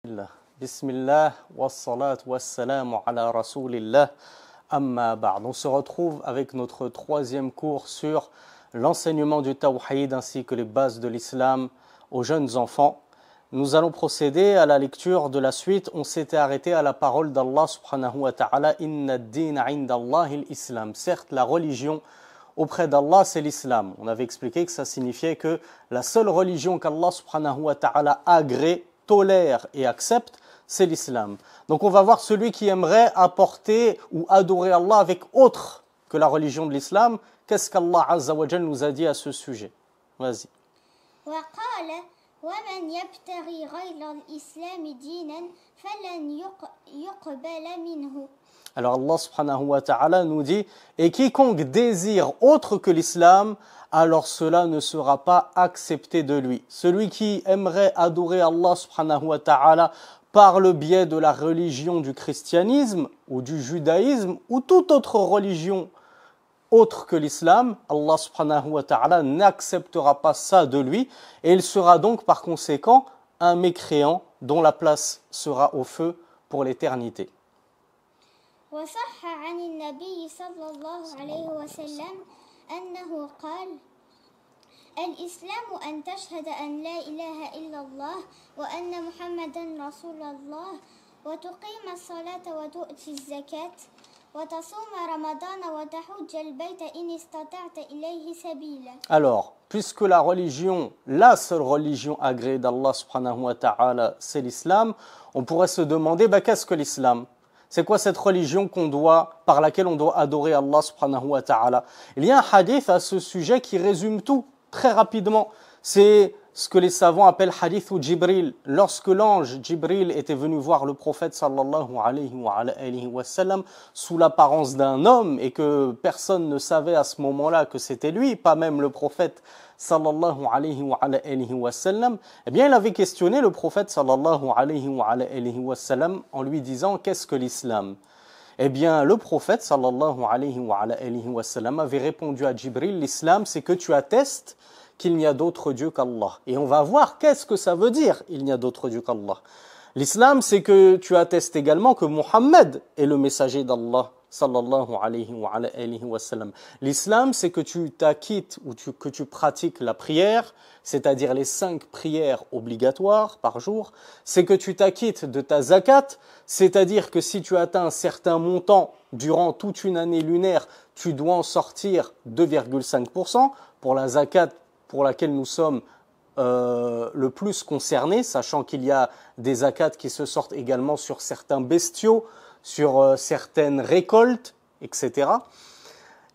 Bismillah. Bismillah, wassalat wassalamu ala rasulillah, amma ba'd. On se retrouve avec notre troisième cours sur l'enseignement du tawhid ainsi que les bases de l'islam aux jeunes enfants. Nous allons procéder à la lecture de la suite. On s'était arrêté à la parole d'Allah subhanahu wa ta'ala, inna ad-dina 'inda Allahi al-islam. Certes, la religion auprès d'Allah, c'est l'islam. On avait expliqué que ça signifiait que la seule religion qu'Allah subhanahu wa ta'ala agrée, tolère et accepte, c'est l'islam. Donc on va voir celui qui aimerait apporter ou adorer Allah avec autre que la religion de l'islam. Qu'est-ce qu'Allah Azza wa Jal nous a dit à ce sujet? Vas-y. ومن يبتغي غير الإسلام دينا فلن يقبل منه. Alors Allah subhanahu wa ta'ala nous dit, et quiconque désire autre que l'islam, alors cela ne sera pas accepté de lui. Celui qui aimerait adorer Allah subhanahu wa ta'ala par le biais de la religion du christianisme ou du judaïsme ou toute autre religion autre que l'islam, Allah subhanahu wa ta'ala n'acceptera pas ça de lui et il sera donc par conséquent un mécréant dont la place sera au feu pour l'éternité. وصح عن النبي صلى الله عليه وسلم أنه قال الإسلام أن تشهد أن لا إله إلا الله وأن محمدا رسول الله وتقيم الصلاة وتؤتي الزكاة وتصوم رمضان وتحج البيت إن استطعت إليه سبيلا. Alors, puisque la religion, la seule religion agréée d'Allah subhanahu wa ta'ala, c'est l'islam, on pourrait se demander, qu'est-ce que l'islam? C'est quoi cette religion par laquelle on doit adorer Allah subhanahu wa ta'ala? Il y a un hadith à ce sujet qui résume tout très rapidement. C'est ce que les savants appellent hadith ou Jibril. Lorsque l'ange Jibril était venu voir le prophète sallallahu alayhi wa sallam sous l'apparence d'un homme et que personne ne savait à ce moment-là que c'était lui, pas même le prophète sallallahu alayhi wa sallam, eh bien il avait questionné le prophète sallallahu alayhi wa sallam en lui disant qu'est-ce que l'islam? Eh bien le prophète sallallahu alayhi wa sallam avait répondu à Jibril, l'islam c'est que tu attestes qu'il n'y a d'autre Dieu qu'Allah. Et on va voir qu'est-ce que ça veut dire, il n'y a d'autre Dieu qu'Allah. L'islam, c'est que tu attestes également que Muhammad est le messager d'Allah, sallallahu alayhi wa sallam. L'islam, c'est que tu t'acquittes ou que tu pratiques la prière, c'est-à-dire les 5 prières obligatoires par jour. C'est que tu t'acquittes de ta zakat, c'est-à-dire que si tu atteins un certain montant durant toute une année lunaire, tu dois en sortir 2,5% pour la zakat pour laquelle nous sommes le plus concernés, sachant qu'il y a des zakats qui se sortent également sur certains bestiaux, sur certaines récoltes, etc.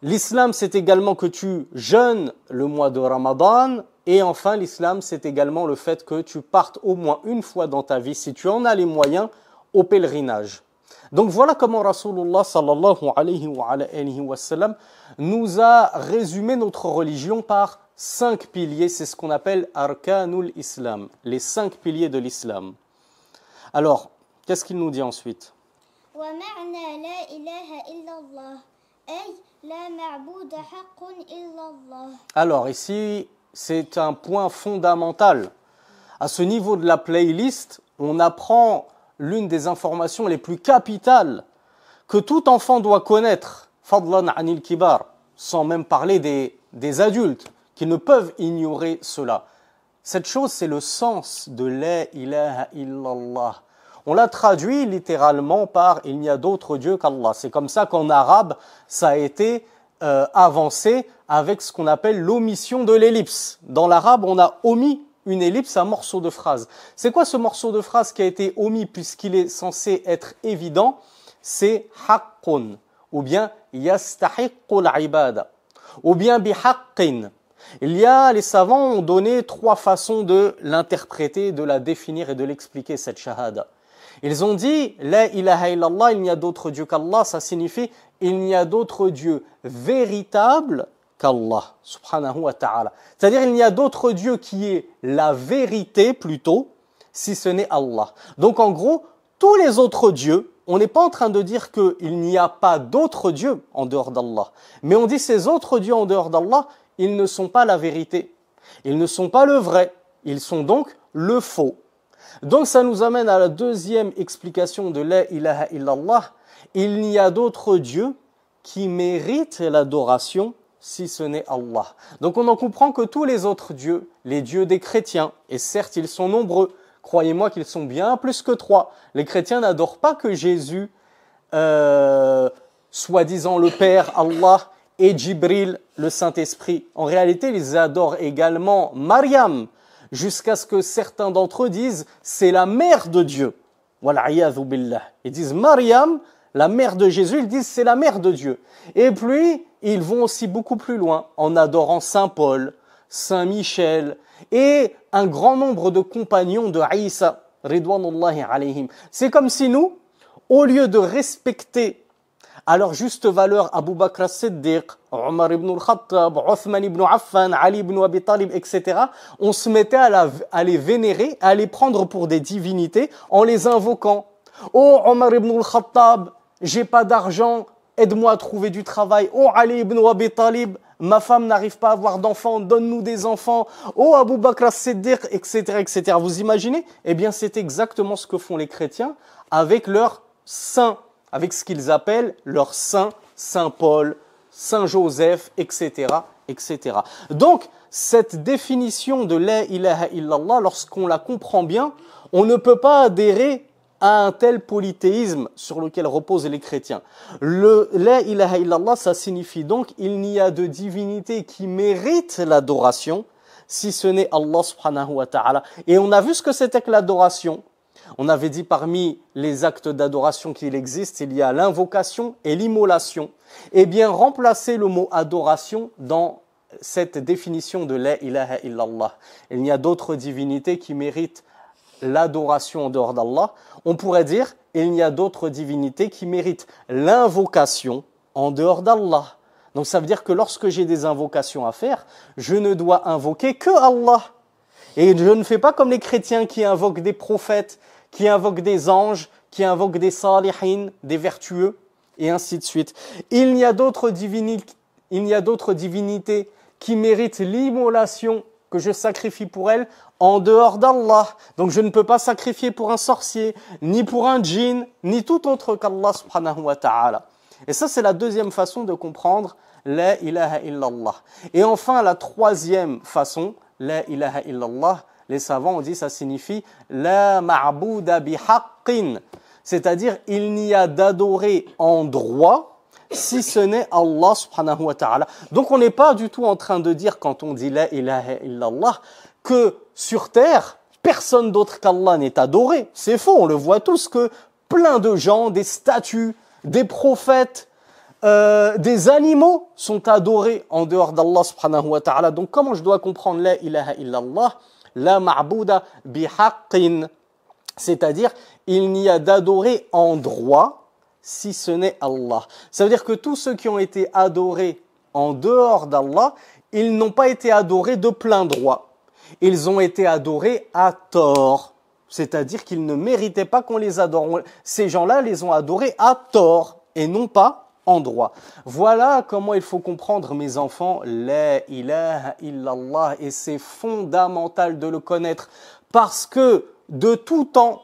L'islam, c'est également que tu jeûnes le mois de Ramadan. Et enfin, l'islam, c'est également le fait que tu partes au moins une fois dans ta vie, si tu en as les moyens, au pèlerinage. Donc voilà comment Rasulullah sallallahu alayhi wa sallam nous a résumé notre religion par 5 piliers, c'est ce qu'on appelle Arkanul Islam, les 5 piliers de l'islam. Alors, qu'est-ce qu'il nous dit ensuite? ومعنى لا إله إلا الله أي لا معبود حق إلا الله. Alors ici, c'est un point fondamental. À ce niveau de la playlist, on apprend l'une des informations les plus capitales que tout enfant doit connaître, fadlan anil kibar, sans même parler des adultes qui ne peuvent ignorer cela. Cette chose, c'est le sens de la ilaha illallah. On l'a traduit littéralement par « il n'y a d'autre Dieu qu'Allah ». C'est comme ça qu'en arabe, ça a été avancé avec ce qu'on appelle l'omission de l'ellipse. Dans l'arabe, on a omis une ellipse, un morceau de phrase. C'est quoi ce morceau de phrase qui a été omis puisqu'il est censé être évident? C'est « haqqun » ou bien « yastahiqqul ibada » ou bien « bihaqqin ». Les savants ont donné 3 façons de l'interpréter, de la définir et de l'expliquer, cette shahada. Ils ont dit, la ilaha illallah, il n'y a d'autre Dieu qu'Allah, ça signifie, il n'y a d'autre Dieu véritable qu'Allah, subhanahu wa ta'ala. C'est-à-dire, il n'y a d'autre Dieu qui est la vérité plutôt, si ce n'est Allah. Donc en gros, tous les autres dieux, on n'est pas en train de dire qu'il n'y a pas d'autres dieux en dehors d'Allah. Mais on dit ces autres dieux en dehors d'Allah, ils ne sont pas la vérité. Ils ne sont pas le vrai. Ils sont donc le faux. Donc ça nous amène à la deuxième explication de la ilaha illallah. Il n'y a d'autre Dieu qui mérite l'adoration si ce n'est Allah. Donc on en comprend que tous les autres dieux, les dieux des chrétiens, et certes ils sont nombreux, croyez-moi qu'ils sont bien plus que 3. Les chrétiens n'adorent pas que Jésus, soi-disant le Père, Allah, et Jibril, le Saint-Esprit. En réalité, ils adorent également Mariam, jusqu'à ce que certains d'entre eux disent « c'est la mère de Dieu ». Wal'iyadhu billah. Ils disent Mariam, la mère de Jésus, ils disent c'est la mère de Dieu. Et puis, ils vont aussi beaucoup plus loin en adorant Saint Paul, Saint Michel et un grand nombre de compagnons de Isa, ridwanullahi alayhim. C'est comme si nous, au lieu de respecter à leur juste valeur Abu Bakr as-Siddiq, Omar ibn al-Khattab, Othman ibn Affan, Ali ibn Abi Talib, etc., on se mettait à les vénérer, à les prendre pour des divinités en les invoquant. « Oh Omar ibn al-Khattab, j'ai pas d'argent, aide-moi à trouver du travail. Oh Ali ibn Abi Talib, ma femme n'arrive pas à avoir d'enfants, donne-nous des enfants. Oh Abu Bakr as-Siddiq, etc., etc. » Vous imaginez? Eh bien, c'est exactement ce que font les chrétiens avec leurs saints, avec ce qu'ils appellent leurs saints, Saint Paul, Saint Joseph, etc., etc. Donc, cette définition de la ilaha illallah, lorsqu'on la comprend bien, on ne peut pas adhérer à un tel polythéisme sur lequel reposent les chrétiens. Le la ilaha illallah, ça signifie donc il n'y a de divinité qui mérite l'adoration si ce n'est Allah subhanahu wa ta'ala. Et on a vu ce que c'était que l'adoration. On avait dit parmi les actes d'adoration qu'il existe, il y a l'invocation et l'immolation. Eh bien, remplacez le mot adoration dans cette définition de la ilaha illallah. Il n'y a d'autres divinités qui méritent l'adoration en dehors d'Allah. On pourrait dire, il n'y a d'autres divinités qui méritent l'invocation en dehors d'Allah. Donc ça veut dire que lorsque j'ai des invocations à faire, je ne dois invoquer que Allah. Et je ne fais pas comme les chrétiens qui invoquent des prophètes, qui invoquent des anges, qui invoquent des salihin, des vertueux, et ainsi de suite. Il n'y a d'autres divinités qui méritent l'immolation que je sacrifie pour elles en dehors d'Allah. Donc je ne peux pas sacrifier pour un sorcier, ni pour un djinn, ni tout autre qu'Allah subhanahu wa ta'ala. Et ça, c'est la deuxième façon de comprendre la ilaha illallah. Et enfin, la troisième façon, la ilaha illallah, les savants ont dit ça signifie la ma'bouda bihaqqin, c'est-à-dire il n'y a d'adoré en droit si ce n'est Allah subhanahu wa ta'ala. Donc on n'est pas du tout en train de dire quand on dit la ilaha illallah que sur terre personne d'autre qu'Allah n'est adoré. C'est faux, on le voit tous que plein de gens, des statues, des prophètes, des animaux sont adorés en dehors d'Allah subhanahu wa ta'ala. Donc comment je dois comprendre la ilaha illallah? La ma'bouda bihaqqin, c'est-à-dire il n'y a d'adoré en droit si ce n'est Allah. Ça veut dire que tous ceux qui ont été adorés en dehors d'Allah, ils n'ont pas été adorés de plein droit. Ils ont été adorés à tort. C'est-à-dire qu'ils ne méritaient pas qu'on les adore. Ces gens-là les ont adorés à tort et non pas en droit. Voilà comment il faut comprendre, mes enfants, la ilaha illallah. Et c'est fondamental de le connaître parce que de tout temps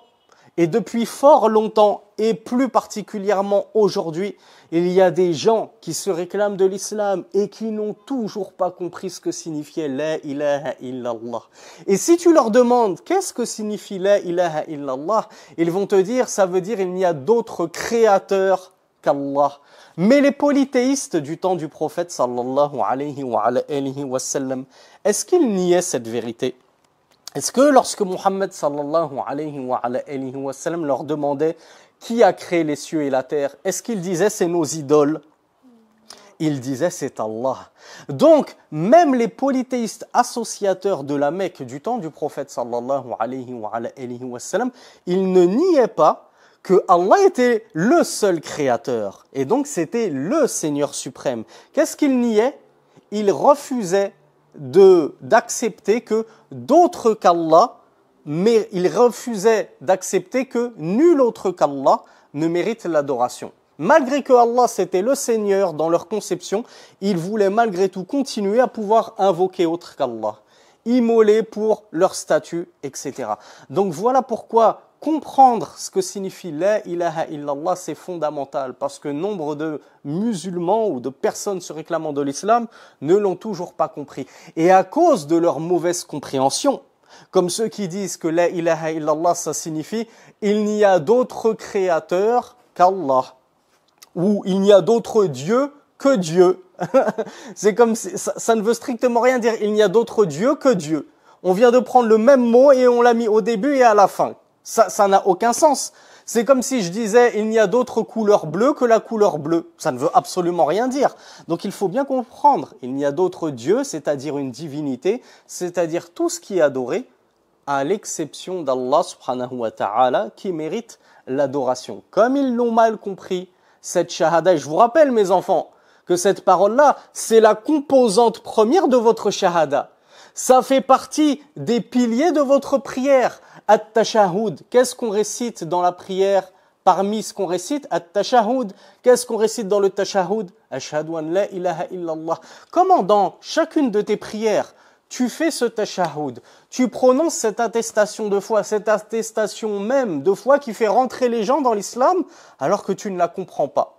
et depuis fort longtemps et plus particulièrement aujourd'hui, il y a des gens qui se réclament de l'islam et qui n'ont toujours pas compris ce que signifiait la ilaha illallah. Et si tu leur demandes qu'est-ce que signifie la ilaha illallah, ils vont te dire ça veut dire il n'y a d'autre créateur qu'Allah. Mais les polythéistes du temps du prophète sallallahu alayhi wa sallam, est-ce qu'ils niaient cette vérité? Est-ce que lorsque Muhammad sallallahu alayhi wa sallam leur demandait qui a créé les cieux et la terre, est-ce qu'ils disaient c'est nos idoles? Ils disaient c'est Allah. Donc, même les polythéistes associateurs de la Mecque du temps du prophète sallallahu alayhi wa sallam, ils ne niaient pas que Allah était le seul créateur et donc c'était le Seigneur suprême. Qu'est-ce qu'il niait? Il refusait d'accepter que d'autres qu'Allah, mais il refusait d'accepter que nul autre qu'Allah ne mérite l'adoration. Malgré que Allah c'était le Seigneur dans leur conception, ils voulaient malgré tout continuer à pouvoir invoquer autre qu'Allah. immolés pour leur statut, etc. Donc voilà pourquoi comprendre ce que signifie la ilaha illallah, c'est fondamental, parce que nombre de musulmans ou de personnes se réclamant de l'islam ne l'ont toujours pas compris. Et à cause de leur mauvaise compréhension, comme ceux qui disent que la ilaha illallah, ça signifie « il n'y a d'autre créateur qu'Allah » ou « il n'y a d'autre Dieu que Dieu ». C'est comme ça ne veut strictement rien dire. Il n'y a d'autre Dieu que Dieu. On vient de prendre le même mot et on l'a mis au début et à la fin. Ça n'a aucun sens. C'est comme si je disais il n'y a d'autre couleur bleue que la couleur bleue. Ça ne veut absolument rien dire. Donc il faut bien comprendre. Il n'y a d'autre Dieu, c'est-à-dire une divinité, c'est-à-dire tout ce qui est adoré, à l'exception d'Allah subhanahu wa ta'ala, qui mérite l'adoration. Comme ils l'ont mal compris, cette shahada, et je vous rappelle mes enfants, que cette parole-là, c'est la composante première de votre shahada. Ça fait partie des piliers de votre prière. At-tashahhud, qu'est-ce qu'on récite dans la prière? Parmi ce qu'on récite, at-tashahhud, qu'est-ce qu'on récite dans le tashahhud? Ashhadu an la ilaha illallah. Comment dans chacune de tes prières, tu fais ce tashahhud, tu prononces cette attestation de foi, cette attestation même de foi qui fait rentrer les gens dans l'islam alors que tu ne la comprends pas.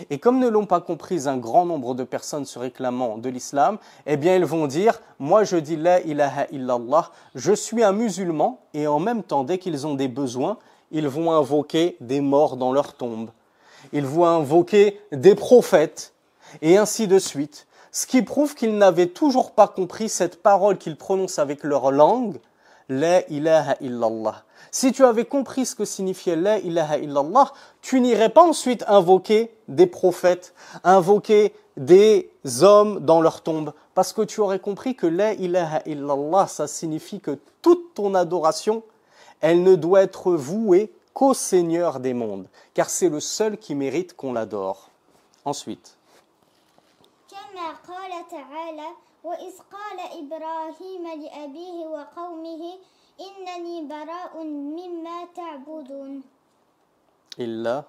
Et comme ne l'ont pas compris un grand nombre de personnes se réclamant de l'islam, eh bien ils vont dire « Moi je dis la ilaha illallah, je suis un musulman » et en même temps, dès qu'ils ont des besoins, ils vont invoquer des morts dans leur tombe. Ils vont invoquer des prophètes et ainsi de suite. Ce qui prouve qu'ils n'avaient toujours pas compris cette parole qu'ils prononcent avec leur langue, la ilaha illallah. Si tu avais compris ce que signifiait la ilaha illallah, tu n'irais pas ensuite invoquer des prophètes, invoquer des hommes dans leur tombe, parce que tu aurais compris que la ilaha illallah, ça signifie que toute ton adoration, elle ne doit être vouée qu'au Seigneur des mondes, car c'est le seul qui mérite qu'on l'adore. Ensuite. كما قال تعالى وإذ قال إبراهيم لأبيه وقومه إنني براء مما تعبدون إلا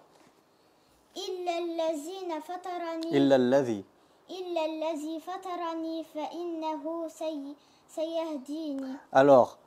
الذي فطرني فإنه سيهديني. Alors,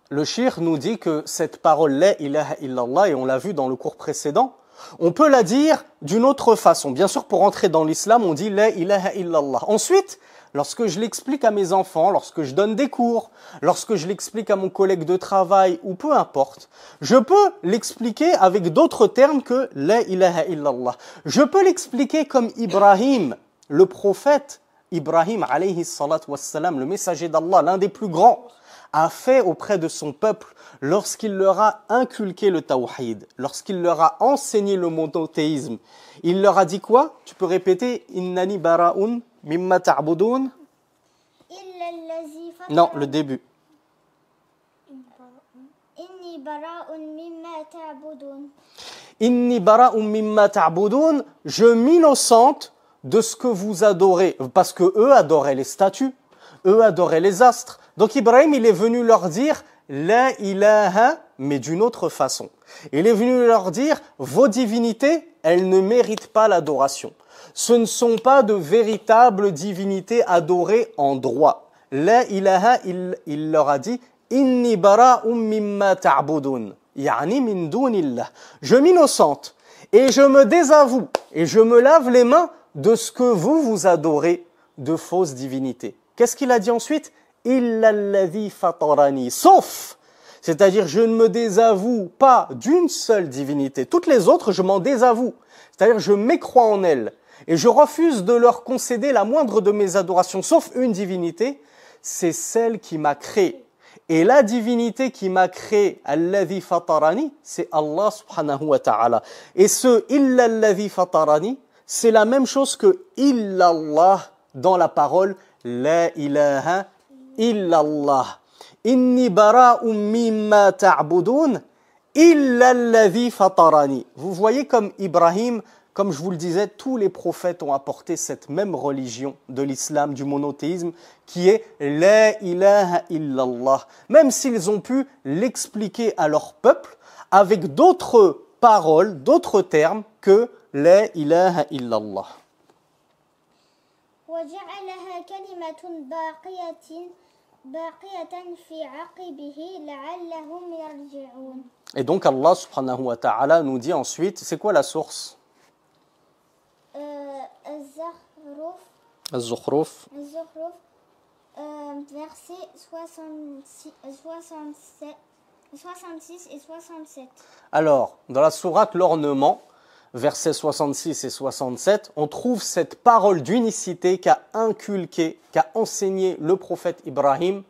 le shir nous dit que cette parole la ilaha illallah, et on l'a vu dans le cours précédent, on peut la dire d'une autre façon. Bien sûr, pour entrer dans l'islam, on dit la ilaha illallah. Ensuite, lorsque je l'explique à mes enfants, lorsque je donne des cours, lorsque je l'explique à mon collègue de travail ou peu importe, je peux l'expliquer avec d'autres termes que la ilaha illallah. Je peux l'expliquer comme Ibrahim, le prophète Ibrahim alayhi salatu wassalam, le messager d'Allah, l'un des plus grands, a fait auprès de son peuple lorsqu'il leur a inculqué le tawhid, lorsqu'il leur a enseigné le monothéisme. Il leur a dit quoi? Tu peux répéter Innani bara'un mimma ta'budun? Non, le début. Inni bara'un mimma ta'budun. Inni bara'un mimma ta'budun, je m'innocente de ce que vous adorez, parce que eux adoraient les statues, eux adoraient les astres. Donc Ibrahim, il est venu leur dire la ilaha, mais d'une autre façon. Il est venu leur dire vos divinités, elles ne méritent pas l'adoration. Ce ne sont pas de véritables divinités adorées en droit. La ilaha, il leur a dit inni bara'un mimma ta'budun, yani min dunillah. Je m'innocente et je me désavoue et je me lave les mains de ce que vous adorez de fausses divinités. Qu'est-ce qu'il a dit ensuite? Illa alladhi fatarani, sauf, c'est-à-dire je ne me désavoue pas d'une seule divinité. Toutes les autres, je m'en désavoue. C'est-à-dire je m'écrois en elles et je refuse de leur concéder la moindre de mes adorations, sauf une divinité, c'est celle qui m'a créé. Et la divinité qui m'a créé, alladhi fatarani, c'est Allah subhanahu wa ta'ala. Et ce illa alladhi fatarani, c'est la même chose que illallah dans la parole la ilaha illallah. Inni bara'un mimma ta'budun illa alladhi fatarani. Vous voyez comme Ibrahim, comme je vous le disais, tous les prophètes ont apporté cette même religion de l'islam, du monothéisme, qui est la ilaha illallah. Même s'ils ont pu l'expliquer à leur peuple avec d'autres paroles, d'autres termes que la ilaha illallah. وجعلها كلمة باقية باقية في عقبه لعلهم يرجعون. Et donc Allah subhanahu wa ta'ala nous dit ensuite, c'est quoi la source? الزخرف Az-Zukhruf. Versets 66 et 67. Alors, dans la sourate L'Ornement, versets 66 et 67, on trouve cette parole d'unicité qu'a inculqué, qu'a enseigné le prophète Ibrahim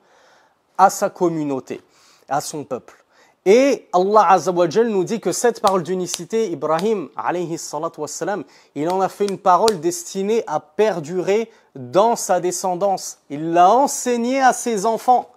à sa communauté, à son peuple. Et Allah Azza wa Jal nous dit que cette parole d'unicité, Ibrahim alayhi salatu wassalam, il en a fait une parole destinée à perdurer dans sa descendance. Il l'a enseignée à ses enfants,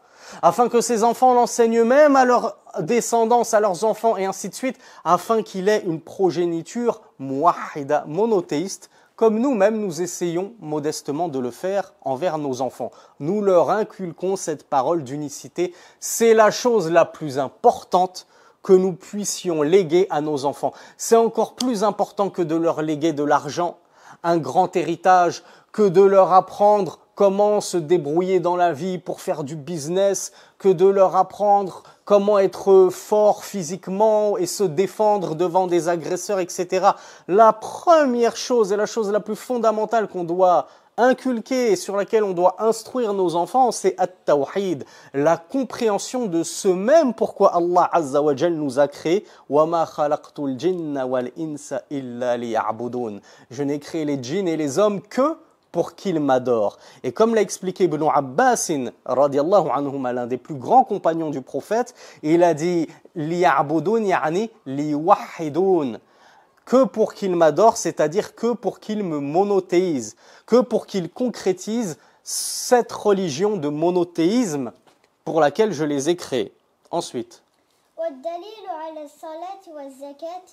afin que ses enfants l'enseignent même à leur descendance, à leurs enfants, et ainsi de suite, afin qu'il ait une progéniture muwahhida, monothéiste, comme nous-mêmes nous essayons modestement de le faire envers nos enfants. Nous leur inculquons cette parole d'unicité. C'est la chose la plus importante que nous puissions léguer à nos enfants. C'est encore plus important que de leur léguer de l'argent, un grand héritage, que de leur apprendre comment se débrouiller dans la vie pour faire du business, que de leur apprendre comment être fort physiquement et se défendre devant des agresseurs, etc. La première chose et la chose la plus fondamentale qu'on doit inculquer et sur laquelle on doit instruire nos enfants, c'est at-tawhid, la compréhension de ce même pourquoi Allah Azza wa Jal nous a créés. وَمَا خَلَقْتُ الْجِنَّ وَالْإِنسَ إِلَّا لِيَعْبُدُونَ. Je n'ai créé les djinns et les hommes que pour qu'ils m'adorent. Et comme l'a expliqué Ibn Abbas, radiallahu anhuma, l'un des plus grands compagnons du prophète, il a dit « liya'budun ya'ni liwahidun » que pour qu'ils m'adorent, c'est-à-dire que pour qu'ils me monothéisent, que pour qu'ils concrétisent cette religion de monothéisme pour laquelle je les ai créés. Ensuite. والدليل على الصلاة والزكاة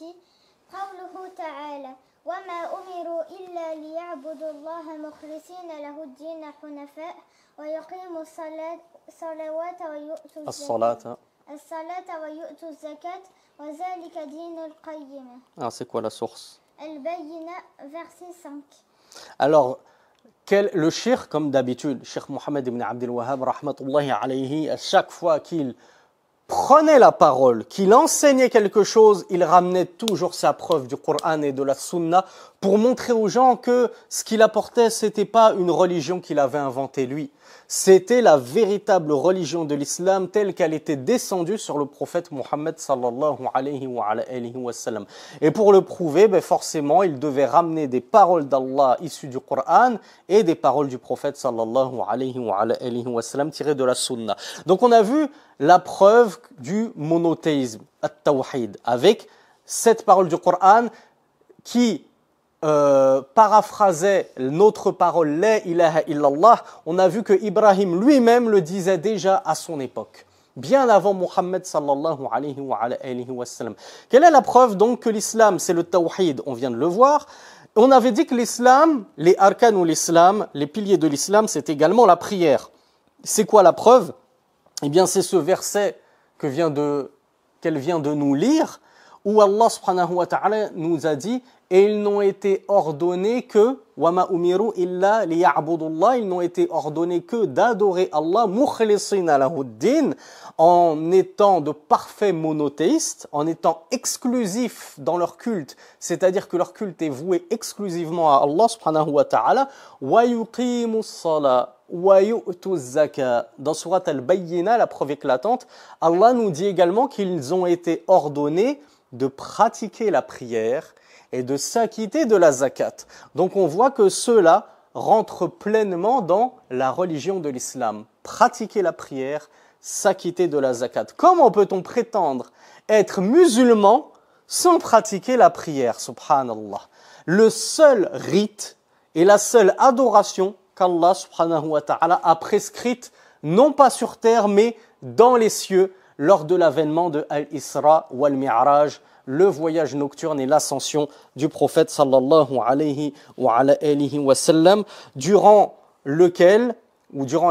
قوله تعالى وما أمروا إلا ليعبدوا الله مخلصين له الدين حنفاء ويقيموا الصلاة ويؤتوا الزكاة وذلك دين القيمة. Ah, c'est quoi la source? البينة verset 5. Alors, le cheikh, comme d'habitude, Cheikh Mohammed ibn Abdel Wahhab, rahmatullahi alayhi, à chaque fois qu'il prenait la parole, qu'il enseignait quelque chose, il ramenait toujours sa preuve du Coran et de la Sunna pour montrer aux gens que ce qu'il apportait, c'était pas une religion qu'il avait inventée lui. C'était la véritable religion de l'islam telle qu'elle était descendue sur le prophète Mohammed sallallahu alayhi wa sallam. Et pour le prouver, forcément, il devait ramener des paroles d'Allah issues du Coran et des paroles du prophète sallallahu alayhi wa sallam tirées de la Sunna. Donc on a vu la preuve du monothéisme, at-tawhid, avec cette parole du Coran qui paraphrasait notre parole La ilaha illallah. On a vu que Ibrahim lui-même le disait déjà à son époque, bien avant Muhammad sallallahu alayhi wa sallam. Quelle est la preuve donc que l'islam c'est le tawhid? On vient de le voir. On avait dit que l'islam, les arkan ou l'islam, les piliers de l'islam, c'est également la prière. C'est quoi la preuve? Eh bien c'est ce verset qu'elle vient de nous lire, où Allah subhanahu wa ta'ala nous a dit et ils n'ont été ordonnés que wama umiru illa liya'budullah, ils n'ont été ordonnés que d'adorer Allah mukhlisina lahuddin, en étant de parfaits monothéistes, en étant exclusifs dans leur culte, c'est-à-dire que leur culte est voué exclusivement à Allah subhanahu wa ta'ala, wa yuqimus salat wa yu'tuz zakat. Dans surat al-Bayyina, la preuve éclatante, Allah nous dit également qu'ils ont été ordonnés de pratiquer la prière et de s'acquitter de la zakat. Donc on voit que ceux-là rentrent pleinement dans la religion de l'islam. Pratiquer la prière, s'acquitter de la zakat. Comment peut-on prétendre être musulman sans pratiquer la prière, subhanallah? Le seul rite et la seule adoration qu'Allah subhanahu wa ta'ala a prescrite, non pas sur terre, mais dans les cieux, lors de l'avènement de Al-Isra ou Al-Mi'raj, le voyage nocturne et l'ascension du prophète sallallahu alayhi wa sallam, durant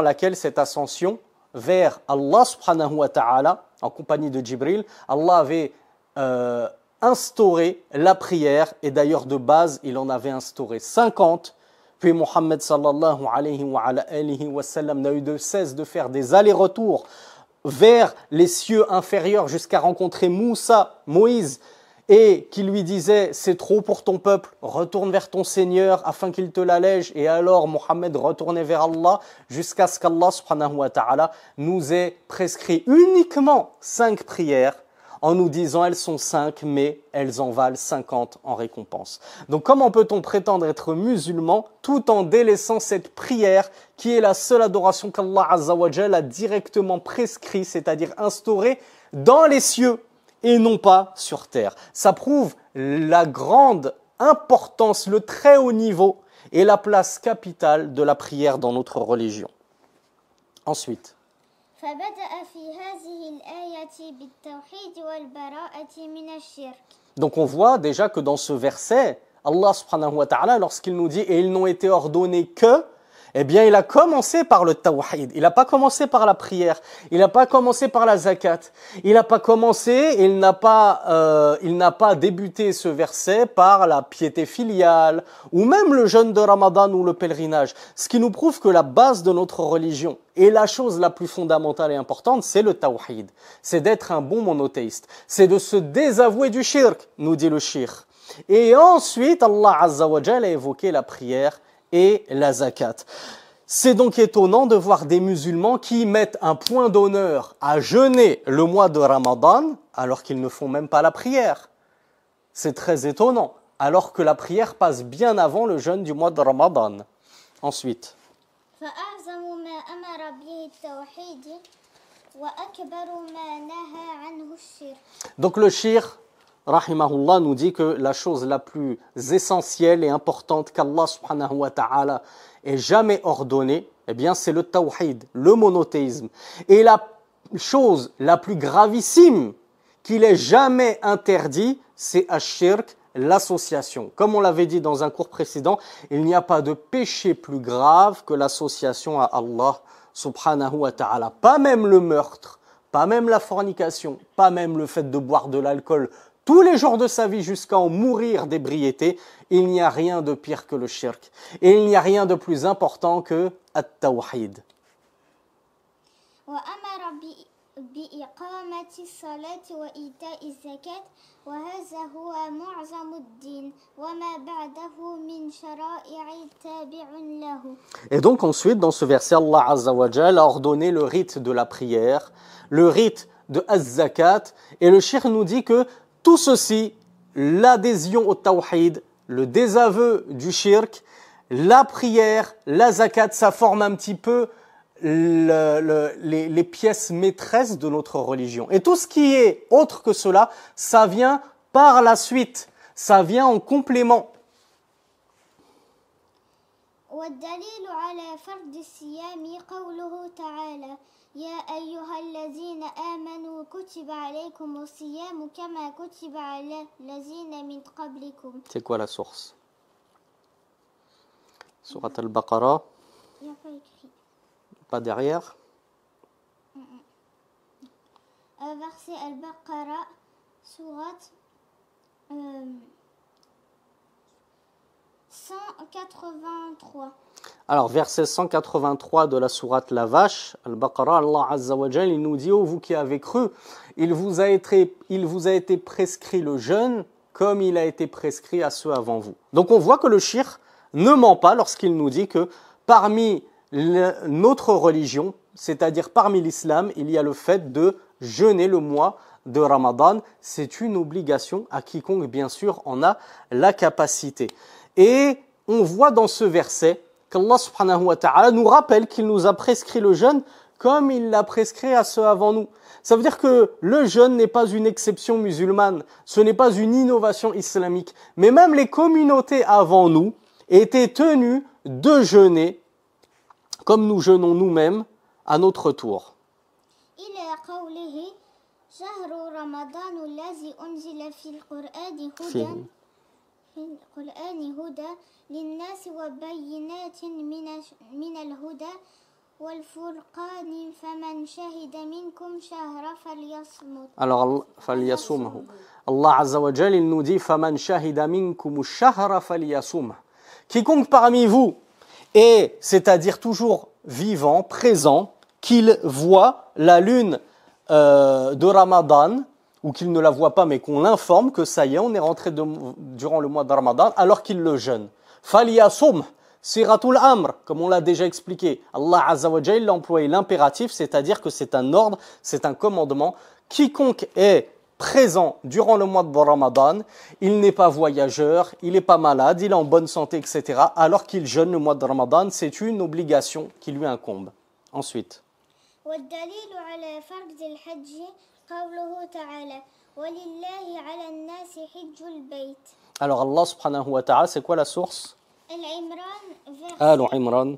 laquelle cette ascension vers Allah subhanahu wa ta'ala, en compagnie de Jibril, Allah avait instauré la prière, et d'ailleurs de base, il en avait instauré 50, Puis Mohammed sallallahu alayhi wa sallam n'a eu de cesse de faire des allers-retours vers les cieux inférieurs jusqu'à rencontrer Moïse, et qui lui disait « c'est trop pour ton peuple, retourne vers ton Seigneur afin qu'il te l'allège ». Et alors Mohammed retournait vers Allah jusqu'à ce qu'Allah subhanahu wa ta'ala nous ait prescrit uniquement 5 prières en nous disant elles sont 5 mais elles en valent 50 en récompense. Donc comment peut-on prétendre être musulman tout en délaissant cette prière qui est la seule adoration qu'Allah Azza wa Jal a directement prescrit, c'est-à-dire instaurée dans les cieux et non pas sur terre. Ça prouve la grande importance, le très haut niveau et la place capitale de la prière dans notre religion. Ensuite, donc on voit déjà que dans ce verset, Allah subhanahu wa ta'ala, lorsqu'il nous dit « et ils n'ont été ordonnés que », eh bien, il a commencé par le tawhid. Il n'a pas commencé par la prière. Il n'a pas commencé par la zakat. Il n'a pas commencé, il n'a pas débuté ce verset par la piété filiale ou même le jeûne de Ramadan ou le pèlerinage. Ce qui nous prouve que la base de notre religion et la chose la plus fondamentale et importante, c'est le tawhid. C'est d'être un bon monothéiste. C'est de se désavouer du shirk, nous dit le cheikh. Et ensuite, Allah Azza wa Jal a évoqué la prière et la zakat. C'est donc étonnant de voir des musulmans qui mettent un point d'honneur à jeûner le mois de Ramadan alors qu'ils ne font même pas la prière. C'est très étonnant, alors que la prière passe bien avant le jeûne du mois de Ramadan. Ensuite, donc le cheikh rahimahullah nous dit que la chose la plus essentielle et importante qu'Allah subhanahu wa ta'ala ait jamais ordonnée, eh bien c'est le tawhid, le monothéisme. Et la chose la plus gravissime qu'il ait jamais interdit, c'est ash-shirk, l'association. Comme on l'avait dit dans un cours précédent, il n'y a pas de péché plus grave que l'association à Allah subhanahu wa ta'ala. Pas même le meurtre, pas même la fornication, pas même le fait de boire de l'alcool tous les jours de sa vie jusqu'à en mourir d'ébriété, il n'y a rien de pire que le shirk. Et il n'y a rien de plus important que at-tawhid. Et donc ensuite, dans ce verset, Allah Azza wa Jal a ordonné le rite de la prière, le rite de az-zakat, et le cheikh nous dit que tout ceci, l'adhésion au tawhid, le désaveu du shirk, la prière, la zakat, ça forme un petit peu les pièces maîtresses de notre religion. Et tout ce qui est autre que cela, ça vient par la suite, ça vient en complément. والدليل على فرض الصيام قوله تعالى يا أيها الذين آمنوا كتب عليكم الصيام كما كتب على الذين من قبلكم. C'est quoi la source? Surat al-Baqarah. Il n'y a pas écrit. Pas derrière. Verset al-Baqarah, surat 183. Alors, verset 183 de la sourate La Vache, Al-Baqarah, Allah Azza wa Jal, il nous dit, ô vous qui avez cru, il vous a été prescrit le jeûne comme il a été prescrit à ceux avant vous. Donc on voit que le cheikh ne ment pas lorsqu'il nous dit que parmi notre religion, c'est-à-dire parmi l'islam, il y a le fait de jeûner le mois de Ramadan. C'est une obligation à quiconque, bien sûr, en a la capacité. Et on voit dans ce verset qu'Allah subhanahu wa ta'ala nous rappelle qu'il nous a prescrit le jeûne comme il l'a prescrit à ceux avant nous. Ça veut dire que le jeûne n'est pas une exception musulmane, ce n'est pas une innovation islamique. Mais même les communautés avant nous étaient tenues de jeûner comme nous jeûnons nous-mêmes à notre tour. القرآن هدى للناس وبينات من الهدى والفرقان فمن شهد منكم شهر فليصمت. Alors فليصومه. Allah Azza wa Jal il nous dit فمن شهد منكم الشهر فليصومه. Quiconque parmi vous et c'est-à-dire toujours vivant, présent, qu'il voit la lune de Ramadan, ou qu'il ne la voit pas, mais qu'on l'informe que ça y est, on est rentré durant le mois de Ramadan, alors qu'il le jeûne. Faliyasum, siratul amr, comme on l'a déjà expliqué. Allah Azza wa Jalla a employé l'impératif, c'est-à-dire que c'est un ordre, c'est un commandement. Quiconque est présent durant le mois de Ramadan, il n'est pas voyageur, il n'est pas malade, il est en bonne santé, etc. Alors qu'il jeûne le mois de Ramadan, c'est une obligation qui lui incombe. Ensuite. والدليل على فرض الحج قوله تعالى ولله على الناس حج البيت. Alors Allah subhanahu wa ta'ala, c'est quoi la source? Al-Imran,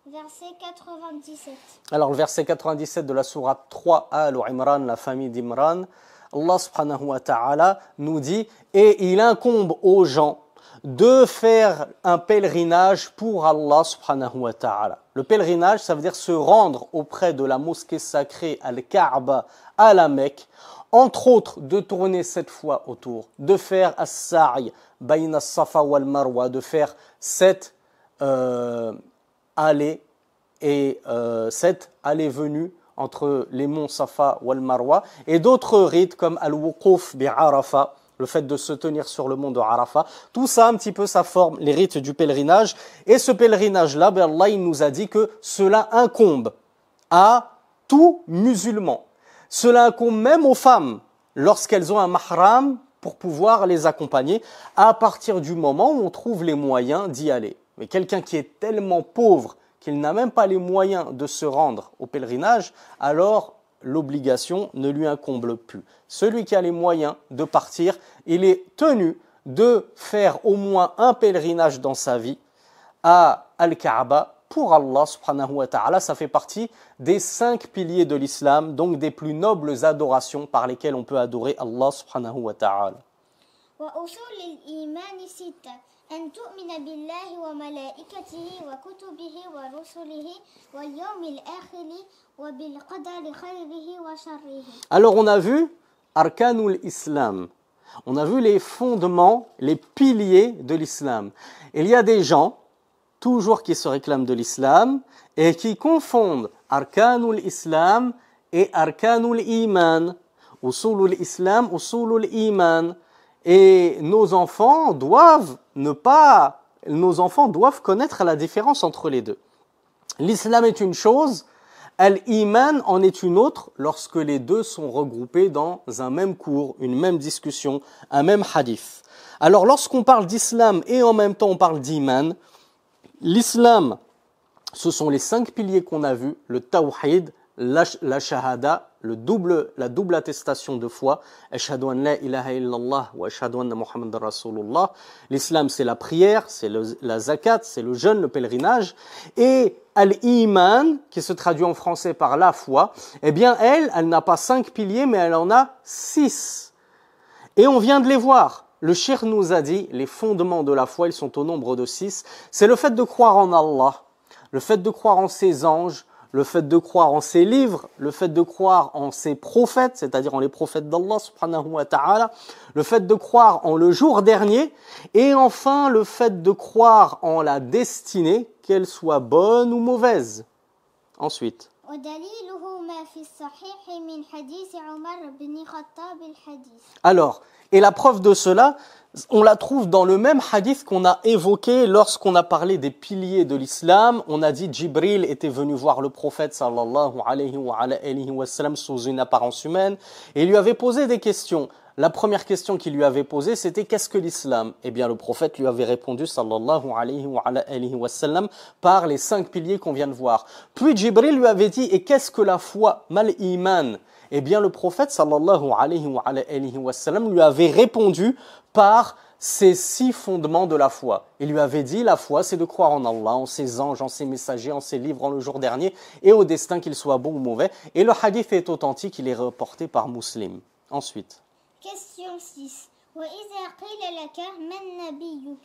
verset 97. Alors le verset 97 de la sourate 3, Al-Imran, la famille d'Imran, Allah subhanahu wa ta'ala nous dit « Et il incombe aux gens de faire un pèlerinage pour Allah subhanahu wa ta'ala. » Le pèlerinage, ça veut dire se rendre auprès de la mosquée sacrée Al-Kaaba à la Mecque, entre autres de tourner 7 fois autour, de faire as-sa'i bayna as-safa wal marwa, de faire 7 allées et 7 allées-venues entre les monts Safa wal Marwa, et d'autres rites comme al-wuquf bi Arafa, le fait de se tenir sur le mont de Arafat. Tout ça, un petit peu, ça forme les rites du pèlerinage. Et ce pèlerinage-là, ben Allah, il nous a dit que cela incombe à tout musulman. Cela incombe même aux femmes, lorsqu'elles ont un mahram pour pouvoir les accompagner, à partir du moment où on trouve les moyens d'y aller. Mais quelqu'un qui est tellement pauvre qu'il n'a même pas les moyens de se rendre au pèlerinage, alors l'obligation ne lui incombe plus. Celui qui a les moyens de partir, il est tenu de faire au moins un pèlerinage dans sa vie à Al-Kaaba pour Allah subhanahu wa ta'ala. Ça fait partie des 5 piliers de l'islam, donc des plus nobles adorations par lesquelles on peut adorer Allah subhanahu wa ta'ala. وأصول الإيمان 6 أن تؤمن بالله وملائكته وكتبه ورسله واليوم الآخر وبالقدر خيره وشره. Alors on a vu Arkanul Islam. On a vu les fondements, les piliers de l'islam. Il y a des gens, toujours qui se réclament de l'islam, et qui confondent Arkanul Islam et Arkanul Iman. Usulul Islam, Usulul Iman. Et nos enfants doivent connaître la différence entre les deux. L'islam est une chose, Al-Iman en est une autre lorsque les deux sont regroupés dans un même cours, une même discussion, un même hadith. Alors lorsqu'on parle d'islam et en même temps on parle d'iman, l'islam, ce sont les 5 piliers qu'on a vus, le tawhid, la shahada, la double attestation de foi, ashhadu an la ilaha illallah wa ashhadu anna muhammadar rasulullah. L'islam, c'est la prière, c'est la zakat, c'est le jeûne, le pèlerinage. Et al-iman, qui se traduit en français par la foi, eh bien elle n'a pas 5 piliers, mais elle en a 6. Et on vient de les voir. Le cheikh nous a dit, les fondements de la foi, ils sont au nombre de 6. C'est le fait de croire en Allah, le fait de croire en ses anges, le fait de croire en ses livres, le fait de croire en ses prophètes, c'est-à-dire en les prophètes d'Allah subhanahu wa ta'ala, le fait de croire en le jour dernier, et enfin le fait de croire en la destinée, qu'elle soit bonne ou mauvaise. Ensuite. Alors, et la preuve de cela, on la trouve dans le même hadith qu'on a évoqué lorsqu'on a parlé des piliers de l'islam. On a dit Jibril était venu voir le prophète sallallahu alayhi wa sallam sous une apparence humaine et il lui avait posé des questions. La première question qu'il lui avait posée, c'était qu'est-ce que l'islam? Eh bien, le prophète lui avait répondu sallallahu alayhi wa sallam par les 5 piliers qu'on vient de voir. Puis Jibril lui avait dit et qu'est-ce que la foi? Mal iman. Eh bien, le prophète sallallahu alayhi wa sallam lui avait répondu par ces 6 fondements de la foi. Il lui avait dit, la foi, c'est de croire en Allah, en ses anges, en ses messagers, en ses livres, en le jour dernier, et au destin qu'il soit bon ou mauvais. Et le hadith est authentique, il est rapporté par Muslim. Ensuite. Question 6. وَإِذَا قِيلَ لَكَ مَنْ نَبِيُّكَ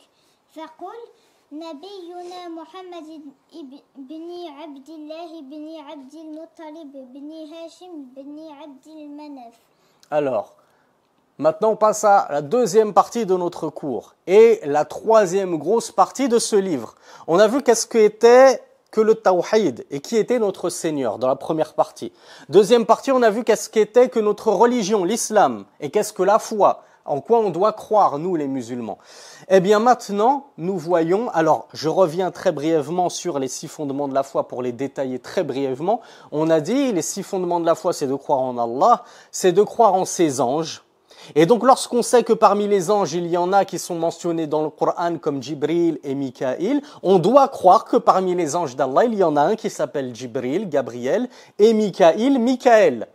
فَقُلْ نبينا محمد بن عبد الله بن عبد المطلب بن هاشم بن عبد المناف. Alors, Maintenant, on passe à la deuxième partie de notre cours et la troisième grosse partie de ce livre. On a vu qu'est-ce qu'était que le tawhid et qui était notre Seigneur dans la première partie. Deuxième partie, on a vu qu'est-ce qu'était que notre religion, l'islam, et qu'est-ce que la foi, en quoi on doit croire, nous les musulmans. Eh bien maintenant, nous voyons, alors je reviens très brièvement sur les 6 fondements de la foi pour les détailler très brièvement. On a dit, les 6 fondements de la foi, c'est de croire en Allah, c'est de croire en ses anges. Et donc lorsqu'on sait que parmi les anges, il y en a qui sont mentionnés dans le Coran comme Jibril et Mikaïl, on doit croire que parmi les anges d'Allah, il y en a un qui s'appelle Jibril, Gabriel, et Mikaïl, Mikaël.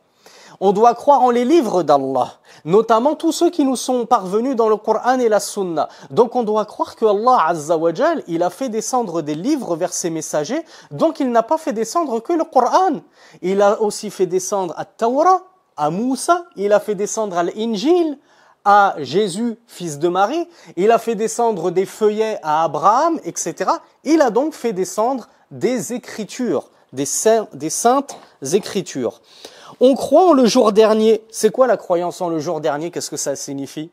On doit croire en les livres d'Allah, notamment tous ceux qui nous sont parvenus dans le Coran et la Sunna. Donc on doit croire que Allah Azza wa Jal, il a fait descendre des livres vers ses messagers, donc il n'a pas fait descendre que le Coran. Il a aussi fait descendre At-Tawra, à Moussa, il a fait descendre à l'Injil, à Jésus, fils de Marie, il a fait descendre des feuillets à Abraham, etc. Il a donc fait descendre des écritures, des saintes écritures. On croit en le jour dernier. C'est quoi la croyance en le jour dernier? Qu'est-ce que ça signifie?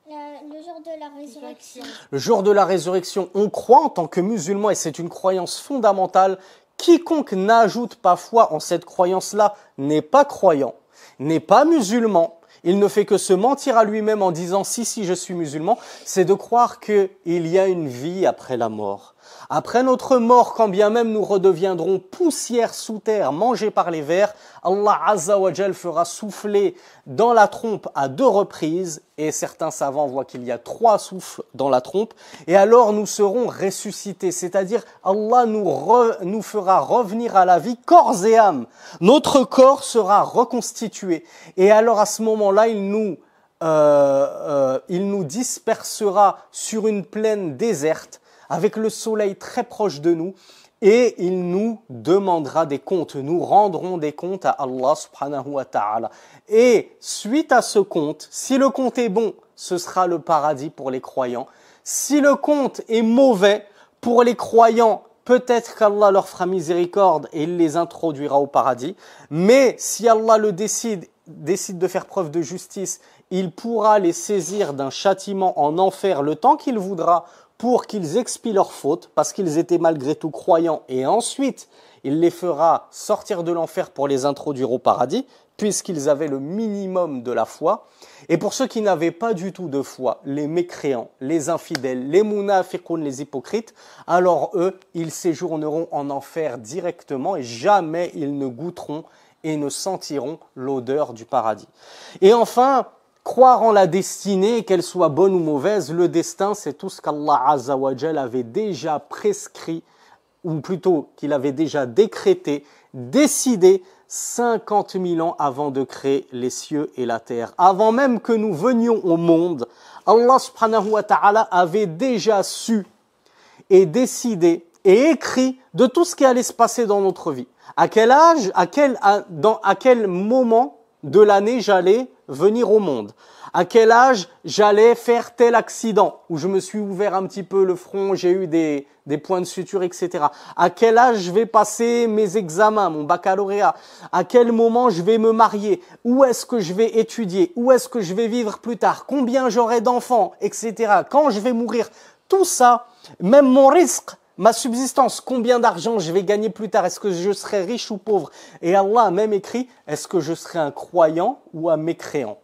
Le jour de la résurrection. Le jour de la résurrection. On croit en tant que musulman, et c'est une croyance fondamentale, quiconque n'ajoute pas foi en cette croyance-là n'est pas croyant, n'est pas musulman. Il ne fait que se mentir à lui-même en disant « si, je suis musulman », c'est de croire qu'il y a une vie après la mort. Après notre mort, quand bien même nous redeviendrons poussière sous terre, mangés par les vers, Allah Azza wa Jal fera souffler dans la trompe à 2 reprises, et certains savants voient qu'il y a 3 souffles dans la trompe, et alors nous serons ressuscités, c'est-à-dire Allah nous fera revenir à la vie corps et âme. Notre corps sera reconstitué, et alors à ce moment-là, il nous dispersera sur une plaine déserte, avec le soleil très proche de nous, et il nous demandera des comptes. Nous rendrons des comptes à Allah subhanahu wa ta'ala. Et suite à ce compte, si le compte est bon, ce sera le paradis pour les croyants. Si le compte est mauvais, pour les croyants, peut-être qu'Allah leur fera miséricorde et il les introduira au paradis. Mais si Allah le décide de faire preuve de justice, il pourra les saisir d'un châtiment en enfer le temps qu'il voudra, pour qu'ils expient leurs fautes, parce qu'ils étaient malgré tout croyants, et ensuite il les fera sortir de l'enfer pour les introduire au paradis, puisqu'ils avaient le minimum de la foi. Et pour ceux qui n'avaient pas du tout de foi, les mécréants, les infidèles, les munafiqoun, les hypocrites, alors eux, ils séjourneront en enfer directement et jamais ils ne goûteront et ne sentiront l'odeur du paradis. Et enfin, croire en la destinée, qu'elle soit bonne ou mauvaise, le destin, c'est tout ce qu'Allah Azza wa Jal avait déjà prescrit, ou plutôt qu'il avait déjà décrété, décidé 50 000 ans avant de créer les cieux et la terre. Avant même que nous venions au monde, Allah subhanahu wa ta'ala avait déjà su et décidé et écrit de tout ce qui allait se passer dans notre vie. À quel âge, à quel moment de l'année j'allais venir au monde, à quel âge j'allais faire tel accident où je me suis ouvert un petit peu le front, j'ai eu des points de suture, etc. À quel âge je vais passer mes examens, mon baccalauréat, à quel moment je vais me marier, où est-ce que je vais étudier, où est-ce que je vais vivre plus tard, combien j'aurai d'enfants, etc. Quand je vais mourir, tout ça, même mon risque, ma subsistance, combien d'argent je vais gagner plus tard, est-ce que je serai riche ou pauvre? Et Allah a même écrit, est-ce que je serai un croyant ou un mécréant?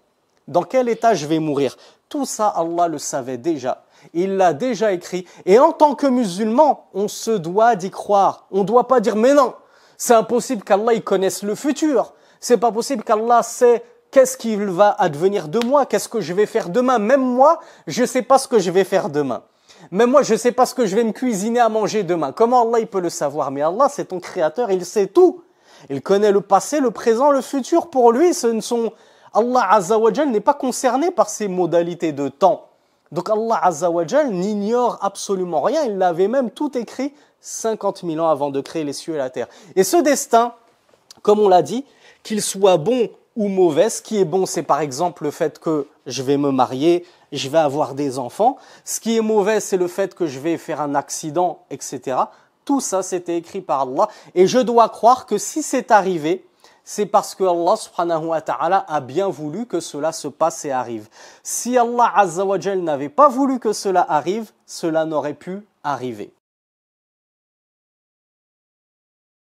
Dans quel état je vais mourir? Tout ça, Allah le savait déjà. Il l'a déjà écrit. Et en tant que musulman, on se doit d'y croire. On ne doit pas dire, mais non, c'est impossible qu'Allah il connaisse le futur. C'est pas possible qu'Allah sait qu'est-ce qu'il va advenir de moi, qu'est-ce que je vais faire demain. Même moi, je ne sais pas ce que je vais faire demain. Même moi, je ne sais pas ce que je vais me cuisiner à manger demain. Comment Allah il peut le savoir? Mais Allah, c'est ton créateur, il sait tout. Il connaît le passé, le présent, le futur. Pour lui, Allah Azza wa Jal n'est pas concerné par ces modalités de temps. Donc Allah Azza wa Jal n'ignore absolument rien. Il l'avait même tout écrit 50 000 ans avant de créer les cieux et la terre. Et ce destin, comme on l'a dit, qu'il soit bon ou mauvais, ce qui est bon, c'est par exemple le fait que je vais me marier, je vais avoir des enfants. Ce qui est mauvais, c'est le fait que je vais faire un accident, etc. Tout ça, c'était écrit par Allah. Et je dois croire que si c'est arrivé, c'est parce que Allah subhanahu wa ta'ala a bien voulu que cela se passe et arrive. Si Allah azza wa jal n'avait pas voulu que cela arrive, cela n'aurait pu arriver.